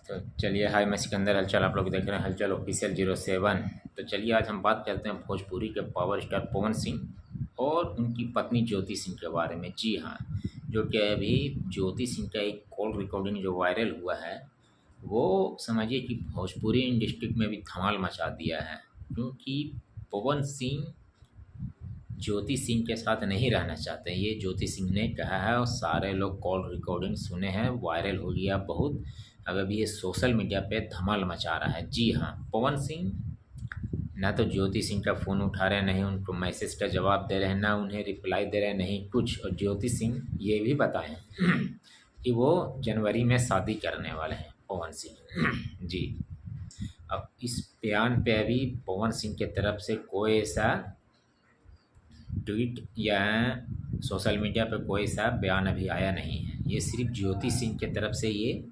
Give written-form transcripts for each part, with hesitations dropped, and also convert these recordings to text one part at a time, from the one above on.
तो चलिए, हाय मैं सिकंदर हलचल, आप लोग देख रहे हैं हलचल ऑफिशियल 07। तो चलिए आज हम बात करते हैं भोजपुरी के पावर स्टार पवन सिंह और उनकी पत्नी ज्योति सिंह के बारे में। जी हाँ, जो कि अभी ज्योति सिंह का एक कॉल रिकॉर्डिंग जो वायरल हुआ है, वो समझिए कि भोजपुरी इंडस्ट्री में भी धमाल मचा दिया है। क्योंकि पवन सिंह ज्योति सिंह के साथ नहीं रहना चाहते, ये ज्योति सिंह ने कहा है और सारे लोग कॉल रिकॉर्डिंग सुने हैं, वायरल हो गया बहुत। अब अभी ये सोशल मीडिया पे धमाल मचा रहा है। जी हाँ, पवन सिंह ना तो ज्योति सिंह का फ़ोन उठा रहे हैं, नहीं उनको मैसेज का जवाब दे रहे हैं, ना उन्हें रिप्लाई दे रहे हैं, नहीं कुछ। और ज्योति सिंह ये भी बताएं कि वो जनवरी में शादी करने वाले हैं, पवन सिंह जी। अब इस बयान पे अभी पवन सिंह के तरफ से कोई ऐसा ट्वीट या सोशल मीडिया पे कोई सा बयान अभी आया नहीं है। ये सिर्फ ज्योति सिंह के तरफ से ये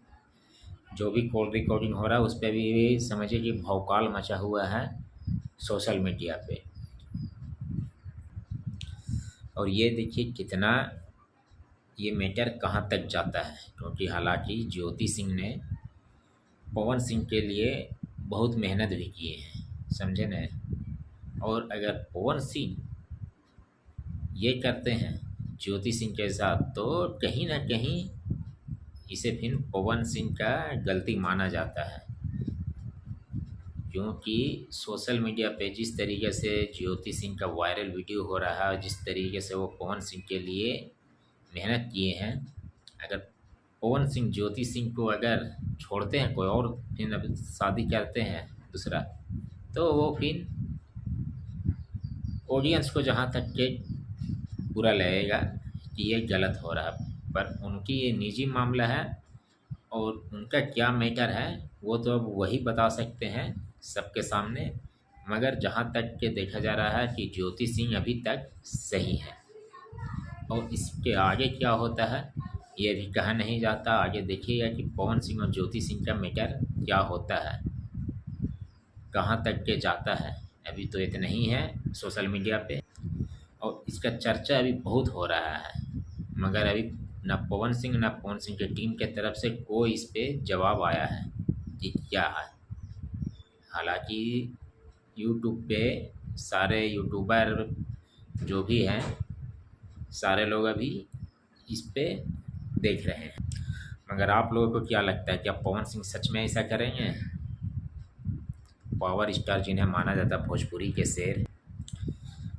जो भी कॉल रिकॉर्डिंग हो रहा है उस पर भी समझिए कि भौकाल मचा हुआ है सोशल मीडिया पे। और ये देखिए कितना ये मैटर कहाँ तक जाता है, क्योंकि हालांकि ज्योति सिंह ने पवन सिंह के लिए बहुत मेहनत भी की है, समझे न। और अगर पवन सिंह ये करते हैं ज्योति सिंह के साथ, तो कहीं ना कहीं इसे फिर पवन सिंह का गलती माना जाता है। क्योंकि सोशल मीडिया पे जिस तरीके से ज्योति सिंह का वायरल वीडियो हो रहा है, जिस तरीके से वो पवन सिंह के लिए मेहनत किए हैं, अगर पवन सिंह ज्योति सिंह को अगर छोड़ते हैं कोई और फिर अब शादी करते हैं दूसरा, तो वो फिर ऑडियंस को जहाँ तक के बुरा लगेगा कि ये गलत हो रहा है। पर उनकी ये निजी मामला है और उनका क्या मैटर है वो तो अब वही बता सकते हैं सबके सामने। मगर जहाँ तक के देखा जा रहा है कि ज्योति सिंह अभी तक सही है, और इसके आगे क्या होता है ये भी कहा नहीं जाता। आगे देखिएगा कि पवन सिंह और ज्योति सिंह का मैटर क्या होता है, कहाँ तक के जाता है। अभी तो इतना ही है सोशल मीडिया पे, और इसका चर्चा अभी बहुत हो रहा है, मगर अभी ना पवन सिंह ना पवन सिंह की टीम के तरफ से कोई इस पे जवाब आया है कि क्या है। हालांकि यूट्यूब पे सारे यूट्यूबर जो भी हैं, सारे लोग अभी इस पे देख रहे हैं। मगर आप लोगों को क्या लगता है, क्या पवन सिंह सच में ऐसा करेंगे? पावर स्टार जिन्हें माना जाता है भोजपुरी के शेर,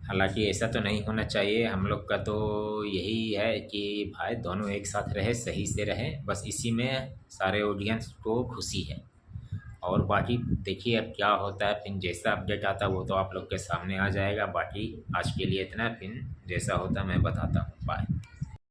हालांकि ऐसा तो नहीं होना चाहिए। हम लोग का तो यही है कि भाई दोनों एक साथ रहे, सही से रहें, बस इसी में सारे ऑडियंस को खुशी है। और बाकी देखिए अब क्या होता है, फिर जैसा अपडेट आता है वो तो आप लोग के सामने आ जाएगा। बाकी आज के लिए इतना, फिर जैसा होता मैं बताता हूँ। बाय।